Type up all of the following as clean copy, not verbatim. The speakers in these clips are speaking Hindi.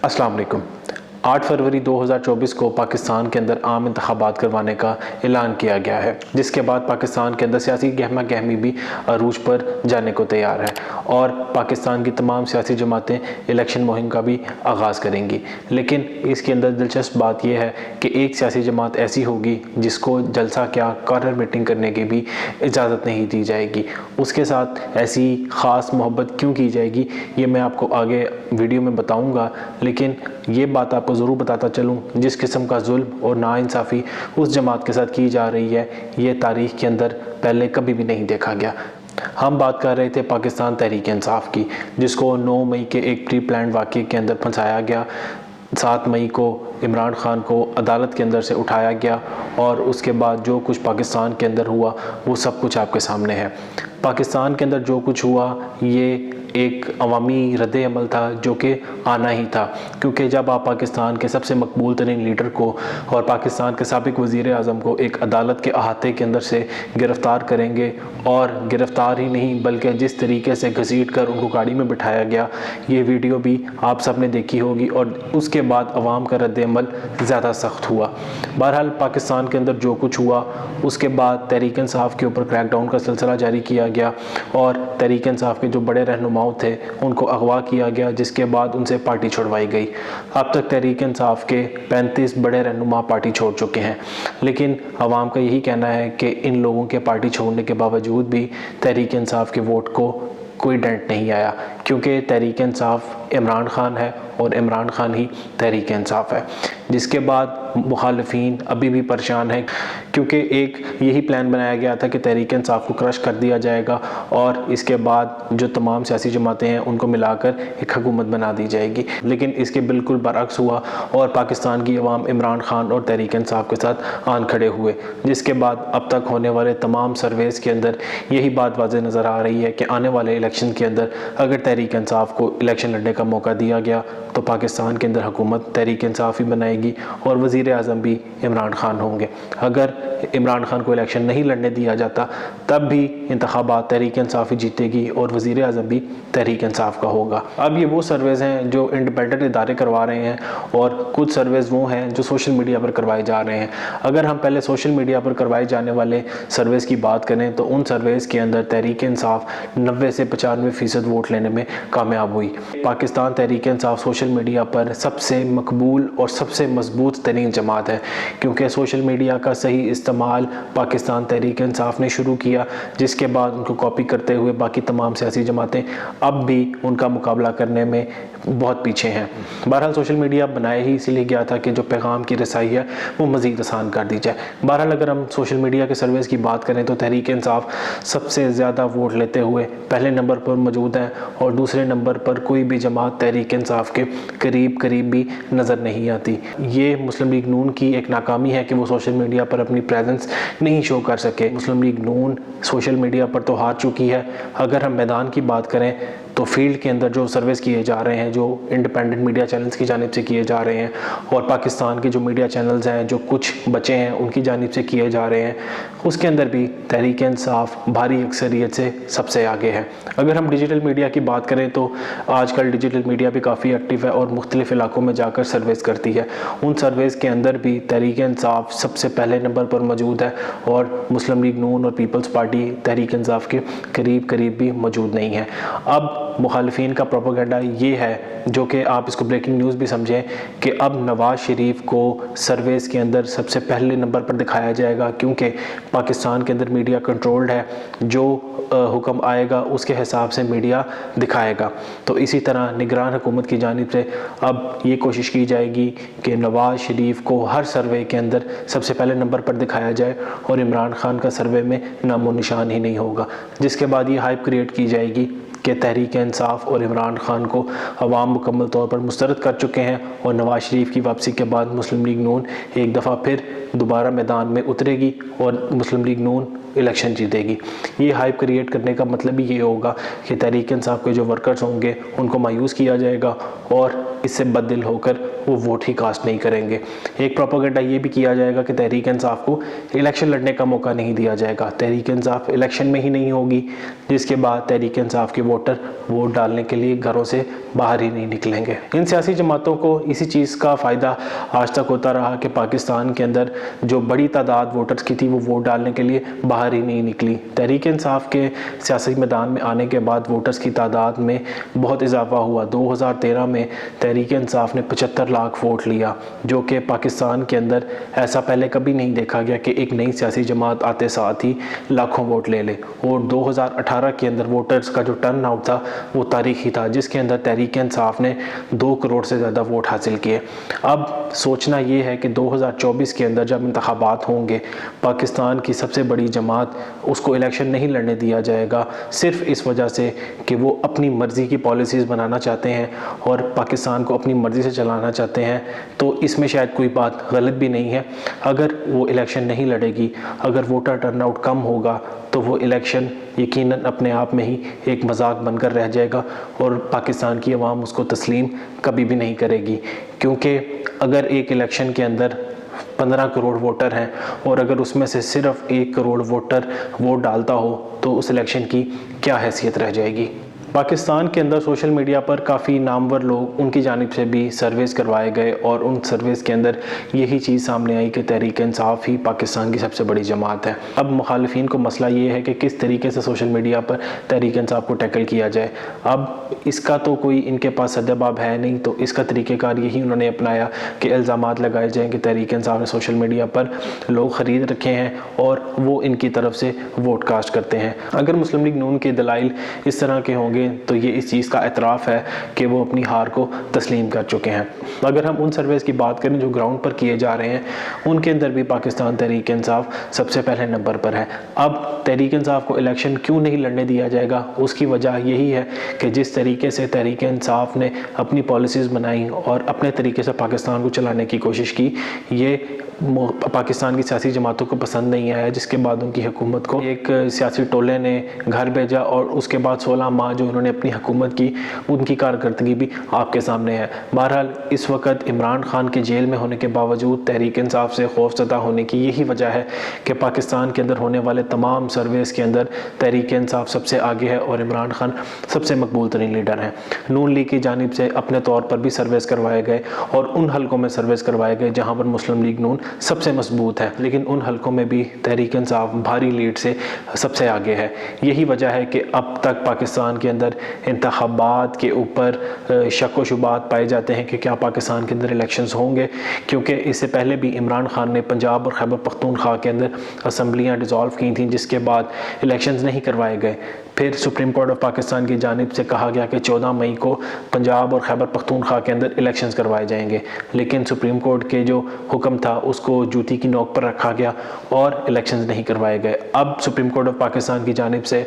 अस्सलाम वालेकुम। 8 फरवरी 2024 को पाकिस्तान के अंदर आम इंतखाबात करवाने का ऐलान किया गया है, जिसके बाद पाकिस्तान के अंदर सियासी गहमा गहमी भी अरूज पर जाने को तैयार है और पाकिस्तान की तमाम सियासी जमातें इलेक्शन मुहिम का भी आगाज़ करेंगी। लेकिन इसके अंदर दिलचस्प बात यह है कि एक सियासी जमात ऐसी होगी जिसको जलसा क्या कॉर्नर मीटिंग करने की भी इजाज़त नहीं दी जाएगी। उसके साथ ऐसी ख़ास मोहब्बत क्यों की जाएगी ये मैं आपको आगे वीडियो में बताऊँगा, लेकिन ये बात आपको ज़रूर बताता चलूँ, जिस किस्म का जुल्म और नाइंसाफ़ी उस जमात के साथ की जा रही है ये तारीख़ के अंदर पहले कभी भी नहीं देखा गया। हम बात कर रहे थे पाकिस्तान तहरीक इंसाफ की, जिसको 9 मई के एक प्री प्लान वाक़े के अंदर फंसाया गया। 7 मई को इमरान खान को अदालत के अंदर से उठाया गया और उसके बाद जो कुछ पाकिस्तान के अंदर हुआ वो सब कुछ आपके सामने है। पाकिस्तान के अंदर जो कुछ हुआ ये एक अवामी रद्द अमल था जो कि आना ही था, क्योंकि जब आप पाकिस्तान के सबसे मकबूल तरीन लीडर को और पाकिस्तान के साबिक वज़ीर आज़म को एक अदालत के अहाते के अंदर से गिरफ़्तार करेंगे, और गिरफ़्तार ही नहीं बल्कि जिस तरीके से घसीट कर उनको गाड़ी में बिठाया गया, ये वीडियो भी आप सब ने देखी होगी, और उसके बाद अवाम का रद्द अमल ज़्यादा सख्त हुआ। बहरहाल पाकिस्तान के अंदर जो कुछ हुआ उसके बाद तहरीक इंसाफ के ऊपर क्रैकडाउन का सिलसिला जारी किया गया और तहरीक इंसाफ के जो बड़े रहनुमा थे उनको अगवा किया गया, जिसके बाद उनसे पार्टी छुड़वाई गई। अब तक तहरीक इंसाफ के 35 बड़े रहनुमा पार्टी छोड़ चुके हैं, लेकिन अवाम का यही कहना है कि इन लोगों के पार्टी छोड़ने के बावजूद भी तहरीक इंसाफ के वोट को कोई डेंट नहीं आया, क्योंकि तहरीक इंसाफ इमरान खान है और इमरान खान ही तहरीक इंसाफ है। जिसके बाद मुखालिफिन अभी भी परेशान है, क्योंकि एक यही प्लान बनाया गया था कि तहरीक इंसाफ को क्रश कर दिया जाएगा और इसके बाद जो तमाम सियासी जमातें हैं उनको मिलाकर एक हुकूमत बना दी जाएगी। लेकिन इसके बिल्कुल बरअक्स हुआ और पाकिस्तान की अवाम इमरान खान और तहरीक इंसाफ के साथ आन खड़े हुए, जिसके बाद अब तक होने वाले तमाम सर्वेज़ के अंदर यही बात वाज़ेह नज़र आ रही है कि आने वाले इलेक्शन के अंदर अगर तहरीक इंसाफ को इलेक्शन लड़ने का मौका दिया गया तो पाकिस्तान के अंदर हुकूमत तहरीक इंसाफ ही बनाएगी और वज़ीर आज़म भी इमरान खान होंगे। अगर इमरान खान को इलेक्शन नहीं लड़ने दिया जाता तब भी इंतखाबात तहरीक इंसाफ ही जीतेगी और वज़ीर आज़म भी तहरीक इंसाफ का होगा। अब ये वो सर्वेज़ हैं जो इंडिपेंडेंट इदारे करवा रहे हैं और कुछ सर्वेज़ वो हैं जो सोशल मीडिया पर करवाए जा रहे हैं। अगर हम पहले सोशल मीडिया पर करवाए जाने वाले सर्वेज़ की बात करें तो उन सर्वेज़ के अंदर तहरीक इंसाफ 90 से 95% वोट लेने में कामयाब हुई। पाकिस्तान तहरीक इंसाफ सोशल मीडिया पर सबसे मकबूल और सबसे मजबूत तरीन जमात है, क्योंकि सोशल मीडिया का सही इस्तेमाल पाकिस्तान तहरीक इंसाफ ने शुरू किया, जिसके बाद उनको कॉपी करते हुए बाकी तमाम सियासी जमातें अब भी उनका मुकाबला करने में बहुत पीछे हैं। बहरहाल सोशल मीडिया बनाया ही इसीलिए गया था कि जो पैगाम की रसाई है वो मज़ीद आसान कर दी जाए। बहरहाल अगर हम सोशल मीडिया के सर्वेज़ की बात करें तो तहरीक इंसाफ सबसे ज़्यादा वोट लेते हुए पहले नंबर पर मौजूद है और दूसरे नंबर पर कोई भी जमात तहरीक इंसाफ के करीब भी नज़र नहीं आती। ये मुस्लिम लीग नून की एक नाकामी है कि वो सोशल मीडिया पर अपनी प्रेजेंस नहीं शो कर सके। मुस्लिम लीग नून सोशल मीडिया पर तो हार चुकी है। अगर हम मैदान की बात करें तो फील्ड के अंदर जो सर्वेस किए जा रहे हैं, जो इंडिपेंडेंट मीडिया चैनल्स की जानिब से किए जा रहे हैं और पाकिस्तान के जो मीडिया चैनल्स हैं जो कुछ बचे हैं उनकी जानिब से किए जा रहे हैं, उसके अंदर भी तहरीक इंसाफ भारी अक्सरियत से सबसे आगे है। अगर हम डिजिटल मीडिया की बात करें तो आजकल डिजिटल मीडिया भी काफ़ी एक्टिव है और मुख्तलिफ इलाकों में जाकर सर्वेस करती है। उन सर्वेस के अंदर भी तहरीक इंसाफ सबसे पहले नंबर पर मौजूद है और मुस्लिम लीग नून और पीपल्स पार्टी तहरीक इंसाफ के करीब भी मौजूद नहीं है। अब मुखालिफिन का प्रोपेगेंडा ये है, जो कि आप इसको ब्रेकिंग न्यूज़ भी समझें, कि अब नवाज़ शरीफ को सर्वेस के अंदर सबसे पहले नंबर पर दिखाया जाएगा, क्योंकि पाकिस्तान के अंदर मीडिया कंट्रोल्ड है। जो हुक्म आएगा उसके हिसाब से मीडिया दिखाएगा। तो इसी तरह निगरान हुकूमत की जानिब से अब ये कोशिश की जाएगी कि नवाज़ शरीफ को हर सर्वे के अंदर सबसे पहले नंबर पर दिखाया जाए और इमरान खान का सर्वे में नामो निशान ही नहीं होगा। जिसके बाद ये हाइप क्रिएट की जाएगी कि तहरीक इंसाफ और इमरान खान को अवाम मुकम्मल तौर पर मुस्तरद कर चुके हैं और नवाज़ शरीफ की वापसी के बाद मुस्लिम लीग नून एक दफ़ा फिर दोबारा मैदान में उतरेगी और मुस्लिम लीग नून इलेक्शन जीतेगी। ये हाइप क्रिएट करने का मतलब ही ये होगा कि तहरीक इंसाफ के जो वर्कर्स होंगे उनको मायूस किया जाएगा और इससे बददिल होकर वो वोट ही कास्ट नहीं करेंगे। एक प्रोपेगेंडा ये भी किया जाएगा कि तहरीक इंसाफ को इलेक्शन लड़ने का मौका नहीं दिया जाएगा, तहरीक इंसाफ इलेक्शन में ही नहीं होगी, जिसके बाद तहरीक इंसाफ के वोटर वोट डालने के लिए घरों से बाहर ही नहीं निकलेंगे। इन सियासी जमातों को इसी चीज़ का फ़ायदा आज तक होता रहा कि पाकिस्तान के अंदर जो बड़ी तादाद वोटर्स की थी वो वोट डालने के लिए बाहर ही नहीं निकली। तहरीक इंसाफ के सियासी मैदान में आने के बाद वोटर्स की तादाद में बहुत इजाफा हुआ। 2013 में तहरीक इंसाफ ने 75 लाख वोट लिया, जो कि पाकिस्तान के अंदर ऐसा पहले कभी नहीं देखा गया कि एक नई सियासी जमात आते साथ ही लाखों वोट ले ले। और 2018 के अंदर वोटर्स का जो टर्न आउट था वो तारीखी था, जिसके अंदर तहरीक इंसाफ ने 2 करोड़ से ज़्यादा वोट हासिल किए। अब सोचना ये है कि 2024 के अंदर जब इंतखाबात होंगे, पाकिस्तान की सबसे बड़ी जमात, उसको इलेक्शन नहीं लड़ने दिया जाएगा सिर्फ इस वजह से कि वो अपनी मर्ज़ी की पॉलिसीज़ बनाना चाहते हैं और पाकिस्तान को अपनी मर्ज़ी से चलाना चाहते हैं। तो इसमें शायद कोई बात गलत भी नहीं है। अगर वो इलेक्शन नहीं लड़ेगी, अगर वोटर टर्नआउट कम होगा, तो वो इलेक्शन यकीनन अपने आप में ही एक मजाक बनकर रह जाएगा और पाकिस्तान की आवाम उसको तस्लीम कभी भी नहीं करेगी। क्योंकि अगर एक इलेक्शन के अंदर 15 करोड़ वोटर हैं और अगर उसमें से सिर्फ 1 करोड़ वोटर वोट डालता हो तो उस इलेक्शन की क्या हैसियत रह जाएगी। पाकिस्तान के अंदर सोशल मीडिया पर काफ़ी नामवर लोग, उनकी जानिब से भी सर्वेस करवाए गए और उन सर्वेस के अंदर यही चीज़ सामने आई कि तहरीक इंसाफ ही पाकिस्तान की सबसे बड़ी जमात है। अब मुखालिफिन को मसला ये है कि किस तरीके से सोशल मीडिया पर तहरीक इंसाफ को टैकल किया जाए। अब इसका तो कोई इनके पास सद्जवाब है नहीं, तो इसका तरीक़ेकार यही उन्होंने अपनाया कि इल्ज़ामात लगाए जाएँ कि तहरीक इंसाफ ने सोशल मीडिया पर लोग ख़रीद रखे हैं और वो इनकी तरफ से वोट कास्ट करते हैं। अगर मुस्लिम लीग नून के दलाइल इस तरह के होंगे तो ये इस चीज़ का एतराफ़ है कि वो अपनी हार को तस्लीम कर चुके हैं। अगर हम उन सर्वेस की बात करें जो ग्राउंड पर किए जा रहे हैं, उनके अंदर भी पाकिस्तान तहरीक इंसाफ सबसे पहले नंबर पर है। अब तहरीक इंसाफ को इलेक्शन क्यों नहीं लड़ने दिया जाएगा, उसकी वजह यही है कि जिस तरीके से तहरीक इंसाफ ने अपनी पॉलिसीज़ बनाई और अपने तरीके से पाकिस्तान को चलाने की कोशिश की, ये पाकिस्तान की सियासी जमातों को पसंद नहीं आया, जिसके बाद उनकी हुकूमत को एक सियासी टोले ने घर भेजा और उसके बाद 16 माह जो उन्होंने अपनी हुकूमत की, उनकी कारकर्दगी भी आपके सामने है। बहरहाल इस वक्त इमरान खान के जेल में होने के बावजूद तहरीक इंसाफ से खौफज़दा होने की यही वजह है कि पाकिस्तान के अंदर होने वाले तमाम सर्वेस के अंदर तहरीक इंसाफ सबसे आगे है और इमरान खान सबसे मकबूल तरीन लीडर हैं। नून लीग की जानिब से अपने तौर पर भी सर्वेस करवाए गए और उन हलकों में सर्वेस करवाए गए जहाँ पर मुस्लिम लीग नून सबसे मजबूत है, लेकिन उन हलकों में भी तहरीक इंसाफ भारी लीड से सबसे आगे है। यही वजह है कि अब तक पाकिस्तान के अंदर इंतखाबात के ऊपर शक व शुबात पाए जाते हैं कि क्या पाकिस्तान के अंदर इलेक्शंस होंगे, क्योंकि इससे पहले भी इमरान खान ने पंजाब और खैबर पख्तूनख्वा के अंदर असम्बलियाँ डिज़ोल्व की थी, जिसके बाद इलेक्शंस नहीं करवाए गए। फिर सुप्रीम कोर्ट ऑफ पाकिस्तान की जानिब से कहा गया कि 14 मई को पंजाब और खैबर पख्तूनख्वा के अंदर इलेक्शंस करवाए जाएंगे, लेकिन सुप्रीम कोर्ट के जो हुक्म था उसको जूती की नोक पर रखा गया और इलेक्शंस नहीं करवाए गए। अब सुप्रीम कोर्ट ऑफ पाकिस्तान की जानिब से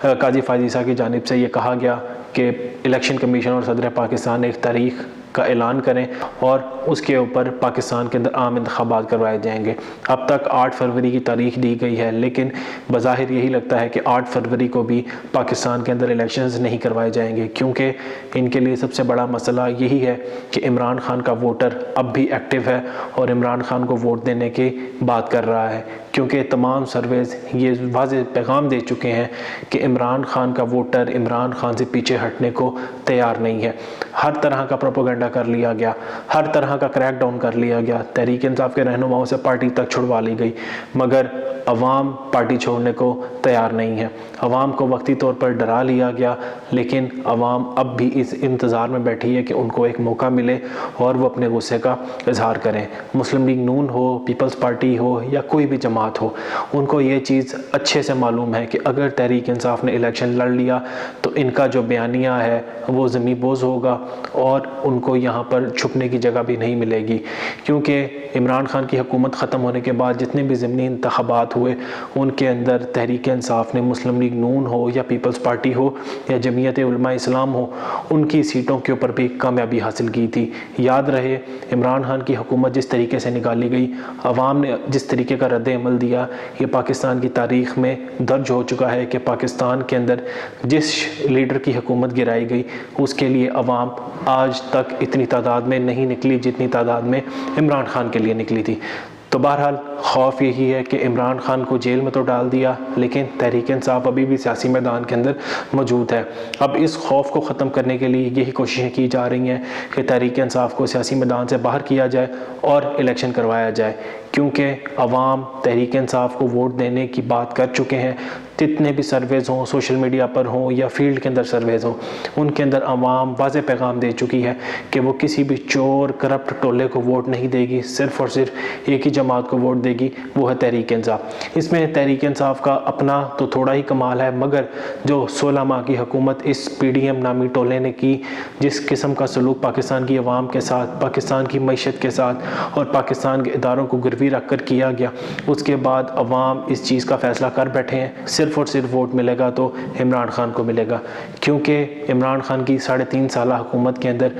काजी फाजीसा की जानिब से ये कहा गया कि इलेक्शन कमीशन और सदर पाकिस्तान एक तारीख का ऐलान करें और उसके ऊपर पाकिस्तान के अंदर आम इंतखाबात करवाए जाएंगे। अब तक 8 फरवरी की तारीख दी गई है, लेकिन बज़ाहिर यही लगता है कि 8 फरवरी को भी पाकिस्तान के अंदर इलेक्शंस नहीं करवाए जाएंगे, क्योंकि इनके लिए सबसे बड़ा मसला यही है कि इमरान खान का वोटर अब भी एक्टिव है और इमरान खान को वोट देने की बात कर रहा है, क्योंकि तमाम सर्वेज ये वाज़ेह पैगाम दे चुके हैं कि इमरान खान का वोटर इमरान खान से पीछे हटने को तैयार नहीं है। हर तरह का प्रोपेगेंडा कर लिया गया, हर तरह का क्रैकडाउन कर लिया गया, तहरीक इंसाफ के रहनुमाओं से पार्टी तक छुड़वा ली गई, मगर अवाम पार्टी छोड़ने को तैयार नहीं है। अवाम को वक्ती तौर पर डरा लिया गया, लेकिन अवाम अब भी इस इंतज़ार में बैठी है कि उनको एक मौका मिले और वो अपने गुस्से का इजहार करें। मुस्लिम लीग नून हो, पीपल्स पार्टी हो या कोई भी जमात हो, उनको ये चीज़ अच्छे से मालूम है कि अगर तहरीक इंसाफ ने इलेक्शन लड़ लिया तो इनका जो बयानिया है वो ज़मीं बोझ होगा और उनको यहाँ पर छुपने की जगह भी नहीं मिलेगी, क्योंकि इमरान खान की हुकूमत ख़त्म होने के बाद जितने भी ज़मीनी इंतखाबात हुए उनके अंदर तहरीक इंसाफ ने मुस्लिम लीग नून हो या पीपल्स पार्टी हो या जमीयत उलमा इस्लाम हो, उनकी सीटों के ऊपर भी कामयाबी हासिल की थी। याद रहे, इमरान खान की हुकूमत जिस तरीके से निकाली गई, अवाम ने जिस तरीके का रद्द अमल अमल दिया, ये पाकिस्तान की तारीख़ में दर्ज हो चुका है कि पाकिस्तान के अंदर जिस लीडर की हुकूमत गिराई गई उसके लिए अवाम आज तक इतनी तादाद में नहीं निकली जितनी तादाद में इमरान खान के लिए निकली थी। तो बहरहाल खौफ यही है कि इमरान खान को जेल में तो डाल दिया, लेकिन तहरीक इंसाफ अभी भी सियासी मैदान के अंदर मौजूद है। अब इस खौफ को ख़त्म करने के लिए यही कोशिशें की जा रही हैं कि तहरीक इंसाफ को सियासी मैदान से बाहर किया जाए और इलेक्शन करवाया जाए, क्योंकि अवाम तहरीक इंसाफ को वोट देने की बात कर चुके हैं। जितने भी सर्वेज़ हों, सोशल मीडिया पर हों या फील्ड के अंदर सर्वेज़ हों, उनके अंदर अवाम वाज़ेह पैगाम दे चुकी है कि वो किसी भी चोर करप्ट टोले को वोट नहीं देगी, सिर्फ़ और सिर्फ एक ही जमात को वोट देगी, वो है तहरीक इंसाफ। इसमें तहरीक इंसाफ का अपना तो थोड़ा ही कमाल है, मगर जो 16 माह की हुकूमत इस PDM नामी टोले ने की, जिस किस्म का सलूक पाकिस्तान की अवाम के साथ, पाकिस्तान की मईशत के साथ और पाकिस्तान के इदारों को गिरवी रख कर किया गया, उसके बाद अवाम इस चीज़ का फ़ैसला कर बैठे हैं सिर्फ़ और सिर्फ वोट मिलेगा तो इमरान खान को मिलेगा। क्योंकि इमरान खान की 3.5 साल हुकूमत के अंदर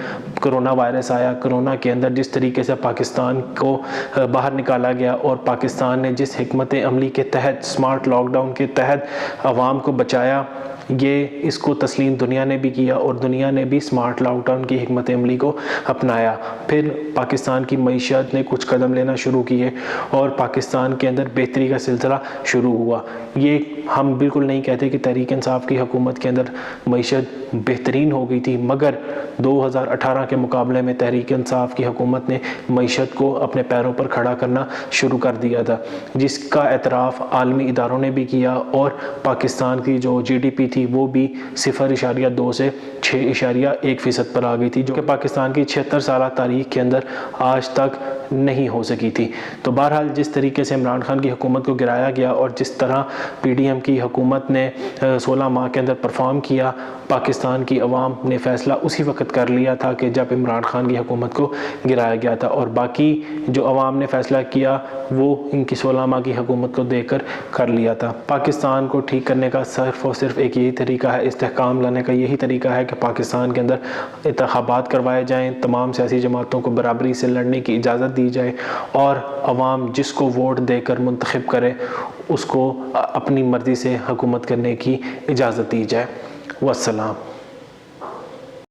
कोरोना वायरस आया, कोरोना के अंदर जिस तरीके से पाकिस्तान को बाहर निकाला गया और पाकिस्तान ने जिस हिकमत अमली के तहत, स्मार्ट लॉकडाउन के तहत अवाम को बचाया, ये इसको तस्लीम दुनिया ने भी किया और दुनिया ने भी स्मार्ट लॉकडाउन की हिकमत अमली को अपनाया। फिर पाकिस्तान की मईशत ने कुछ कदम लेना शुरू किए और पाकिस्तान के अंदर बेहतरी का सिलसिला शुरू हुआ। ये हम बिल्कुल नहीं कहते कि तहरीक इंसाफ की हुकूमत के अंदर मईशत बेहतरीन हो गई थी, मगर 2018 के मुकाबले में तहरीक इंसाफ की हुकूमत ने मईशत को अपने पैरों पर खड़ा करना शुरू कर दिया था, जिसका एतराफ़ आलमी इदारों ने भी किया और पाकिस्तान की जो GDP थी वो भी 0.2 से 6.1% पर आ गई थी, जो कि पाकिस्तान की 76 साल तारीख के अंदर आज तक नहीं हो सकी थी। तो बहरहाल जिस तरीके से इमरान खान की हुकूमत को गिराया गया और जिस तरह PDM की हुकूमत ने 16 माह के अंदर परफॉर्म किया, पाकिस्तान की अवाम ने फ़ैसला उसी वक्त कर लिया था कि जब इमरान खान की हुकूमत को गिराया गया था, और बाकी जो अवाम ने फ़ैसला किया वो इनकी 16 माह की हुकूमत को देकर कर लिया था। पाकिस्तान को ठीक करने का सिर्फ़ और सिर्फ एक यही तरीका है, इस्तेहकाम लाने का यही तरीका है कि पाकिस्तान के अंदर इंतखाबात करवाए जाएँ, तमाम सियासी जमातों को बराबरी से लड़ने की इजाज़त दी जाए और अवाम जिसको वोट देकर मुंतखब करे उसको अपनी मर्ज़ी से हुकूमत करने की इजाज़त दी जाए। वस्सलाम।